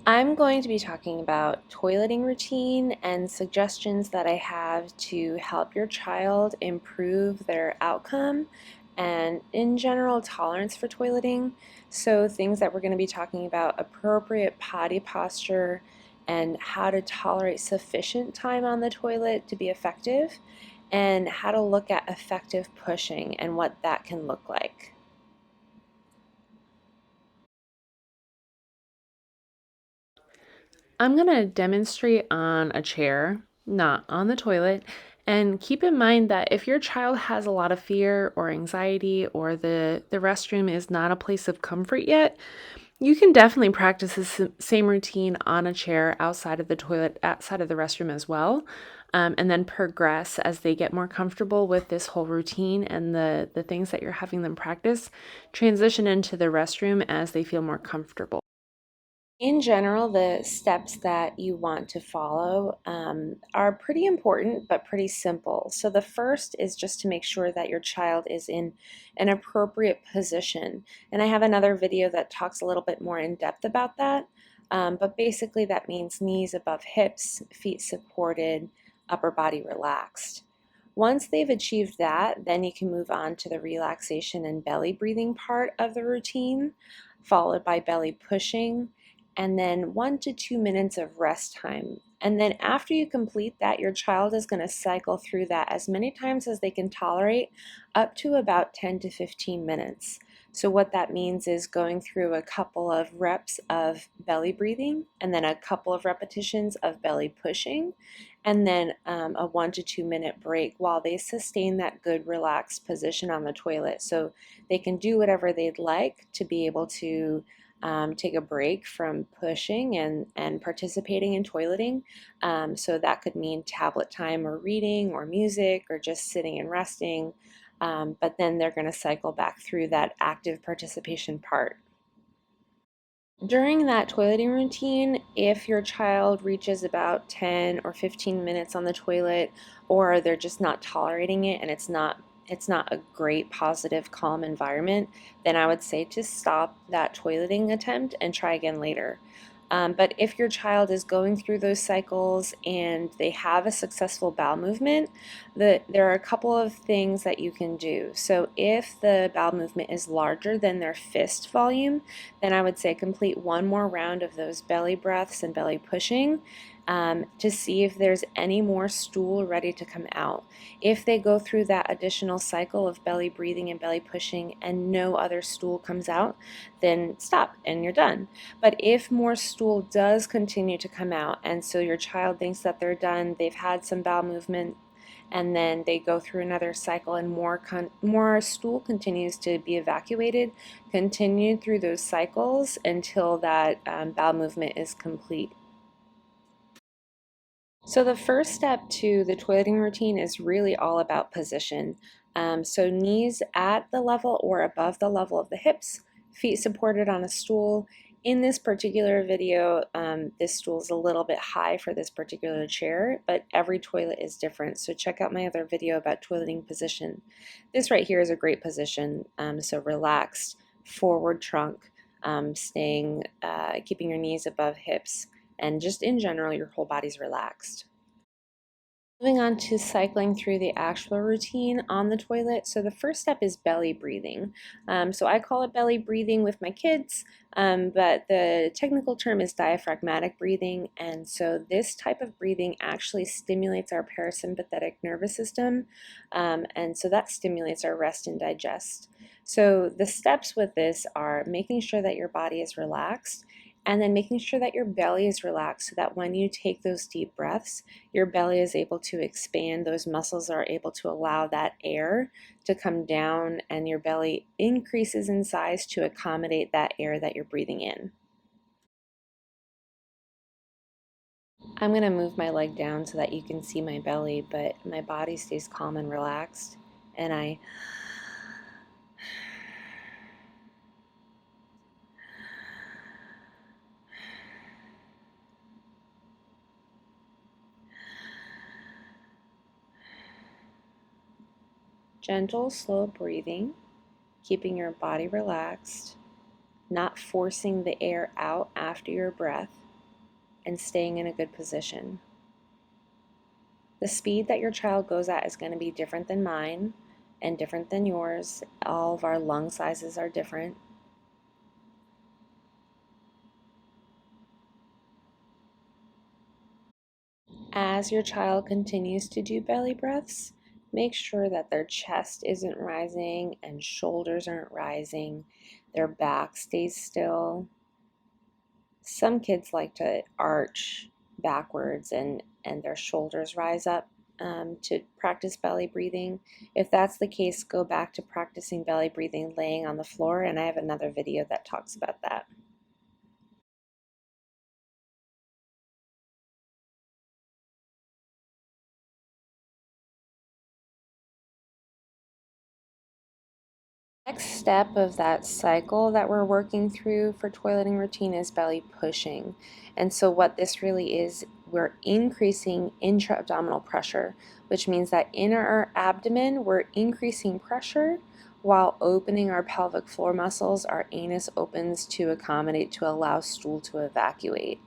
I'm going to be talking about toileting routine and suggestions that I have to help your child improve their outcome and in general tolerance for toileting. So things that we're going to be talking about: appropriate potty posture and how to tolerate sufficient time on the toilet to be effective, and how to look at effective pushing and what that can look like. I'm going to demonstrate on a chair, not on the toilet. And keep in mind that if your child has a lot of fear or anxiety, or the restroom is not a place of comfort yet, you can definitely practice the same routine on a chair outside of the toilet, outside of the restroom as well. And then progress as they get more comfortable with this whole routine and the things that you're having them practice, transition into the restroom as they feel more comfortable. In general, the steps that you want to follow are pretty important but pretty simple. So the first is just to make sure that your child is in an appropriate position. And I have another video that talks a little bit more in depth about that. But basically that means knees above hips, feet supported, upper body relaxed. Once they've achieved that, then you can move on to the relaxation and belly breathing part of the routine, followed by belly pushing, and then 1 to 2 minutes of rest time. And then after you complete that, your child is going to cycle through that as many times as they can tolerate, up to about 10 to 15 minutes. So what that means is going through a couple of reps of belly breathing, and then a couple of repetitions of belly pushing, and then a 1 to 2 minute break while they sustain that good relaxed position on the toilet. So they can do whatever they'd like to be able to take a break from pushing and participating in toileting. So that could mean tablet time or reading or music or just sitting and resting. But then they're going to cycle back through that active participation part. During that toileting routine, if your child reaches about 10 or 15 minutes on the toilet, or they're just not tolerating it and it's not a great, positive, calm environment, then I would say to stop that toileting attempt and try again later. But if your child is going through those cycles and they have a successful bowel movement, there are a couple of things that you can do. So if the bowel movement is larger than their fist volume, then I would say complete one more round of those belly breaths and belly pushing, to see if there's any more stool ready to come out. If they go through that additional cycle of belly breathing and belly pushing and no other stool comes out, then stop and you're done. But if more stool does continue to come out, and so your child thinks that they're done, they've had some bowel movement, and then they go through another cycle and more stool continues to be evacuated, continue through those cycles until that bowel movement is complete. So the first step to the toileting routine is really all about position. So knees at the level or above the level of the hips, feet supported on a stool. In this particular video, this stool is a little bit high for this particular chair, but every toilet is different. So check out my other video about toileting position. This right here is a great position. So relaxed, forward trunk, keeping your knees above hips, and just in general, your whole body's relaxed. Moving on to cycling through the actual routine on the toilet. So the first step is belly breathing. So I call it belly breathing with my kids, but the technical term is diaphragmatic breathing. And so this type of breathing actually stimulates our parasympathetic nervous system. And so that stimulates our rest and digest. So the steps with this are making sure that your body is relaxed, and then making sure that your belly is relaxed so that when you take those deep breaths, your belly is able to expand. Those muscles are able to allow that air to come down, and your belly increases in size to accommodate that air that you're breathing in. I'm going to move my leg down so that you can see my belly, but my body stays calm and relaxed, and I gentle, slow breathing, keeping your body relaxed, not forcing the air out after your breath. and staying in a good position. The speed that your child goes at is going to be different than mine and different than yours. All of our lung sizes are different. As your child continues to do belly breaths, make sure that their chest isn't rising and shoulders aren't rising. Their back stays still. Some kids like to arch backwards and their shoulders rise up to practice belly breathing. If that's the case, go back to practicing belly breathing laying on the floor, and I have another video that talks about that. Next step of that cycle that we're working through for toileting routine is belly pushing. And so what this really is, we're increasing intra-abdominal pressure, which means that in our abdomen, we're increasing pressure while opening our pelvic floor muscles. Our anus opens to accommodate, to allow stool to evacuate.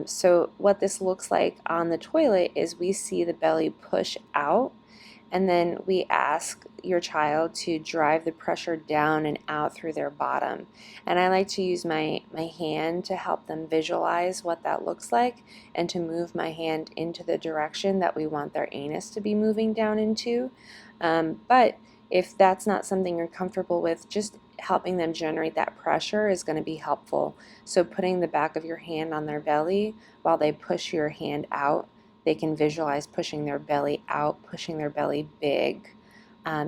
So what this looks like on the toilet is we see the belly push out, and then we ask your child to drive the pressure down and out through their bottom. And I like to use my hand to help them visualize what that looks like and to move my hand into the direction that we want their anus to be moving down into. But if that's not something you're comfortable with, just helping them generate that pressure is going to be helpful. So putting the back of your hand on their belly while they push your hand out, they can visualize pushing their belly out, pushing their belly big.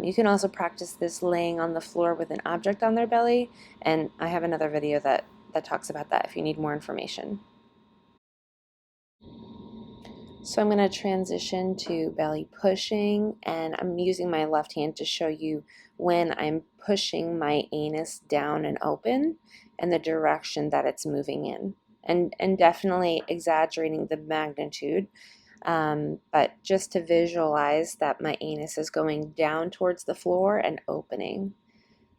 You can also practice this laying on the floor with an object on their belly, and I have another video that talks about that if you need more information. So I'm going to transition to belly pushing, and I'm using my left hand to show you when I'm pushing my anus down and open and the direction that it's moving in, and definitely exaggerating the magnitude. But just to visualize that my anus is going down towards the floor and opening.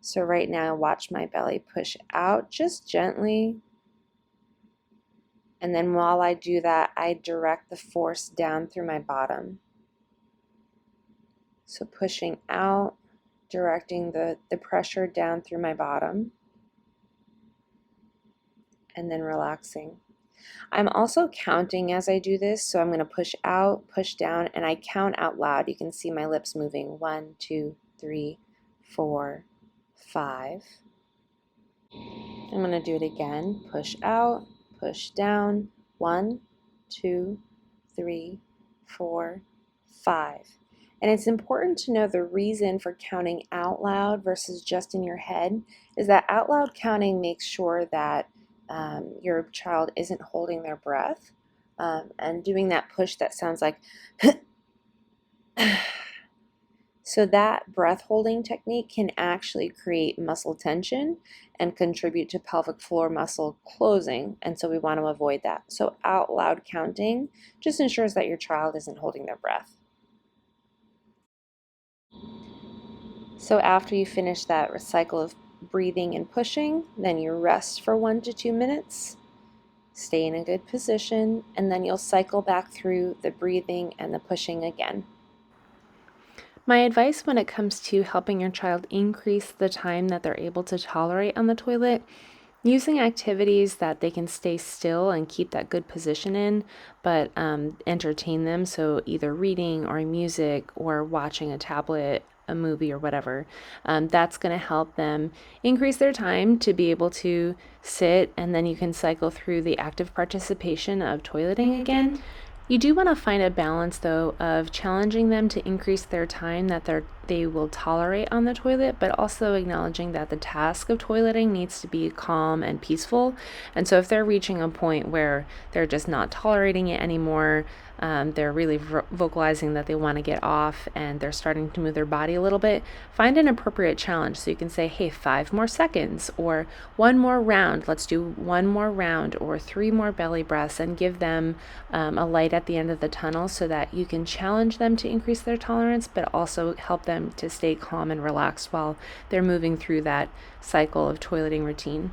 So right now, watch my belly push out just gently. And then while I do that, I direct the force down through my bottom. So pushing out, directing the pressure down through my bottom, and then relaxing. I'm also counting as I do this, so I'm going to push out, push down, and I count out loud. You can see my lips moving. 1, 2, 3, 4, 5. I'm going to do it again. Push out, push down. 1, 2, 3, 4, 5. And it's important to know the reason for counting out loud versus just in your head is that out loud counting makes sure that your child isn't holding their breath, and doing that push that sounds like so that breath holding technique can actually create muscle tension and contribute to pelvic floor muscle closing, and so we want to avoid that. So out loud counting just ensures that your child isn't holding their breath. So after you finish that cycle of breathing and pushing, then you rest for 1 to 2 minutes. Stay in a good position, and then you'll cycle back through the breathing and the pushing again. My advice when it comes to helping your child increase the time that they're able to tolerate on the toilet, using activities that they can stay still and keep that good position in, but entertain them. So either reading or music or watching a tablet, a movie or whatever. That's going to help them increase their time to be able to sit, and then you can cycle through the active participation of toileting again. You do want to find a balance, though, of challenging them to increase their time that they will tolerate on the toilet, but also acknowledging that the task of toileting needs to be calm and peaceful. And so if they're reaching a point where they're just not tolerating it anymore, they're really vocalizing that they want to get off and they're starting to move their body a little bit, find an appropriate challenge. So you can say, hey, 5 more seconds, or 1 more round. Let's do 1 more round, or 3 more belly breaths, and give them a light at the end of the tunnel so that you can challenge them to increase their tolerance, but also help them to stay calm and relaxed while they're moving through that cycle of toileting routine.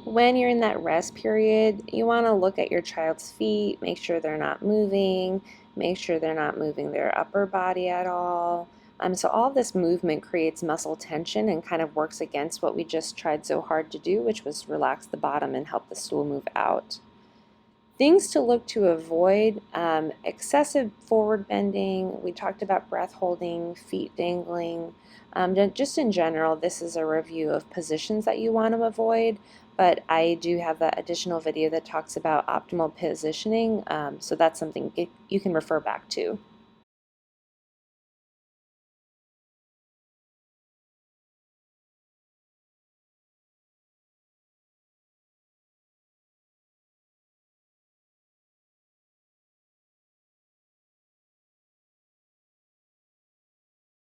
When you're in that rest period, you want to look at your child's feet, make sure they're not moving, make sure they're not moving their upper body at all. So all this movement creates muscle tension and kind of works against what we just tried so hard to do, which was relax the bottom and help the stool move out. Things to look to avoid, excessive forward bending. We talked about breath holding, feet dangling. Just in general, this is a review of positions that you want to avoid, but I do have that additional video that talks about optimal positioning, so that's something you can refer back to.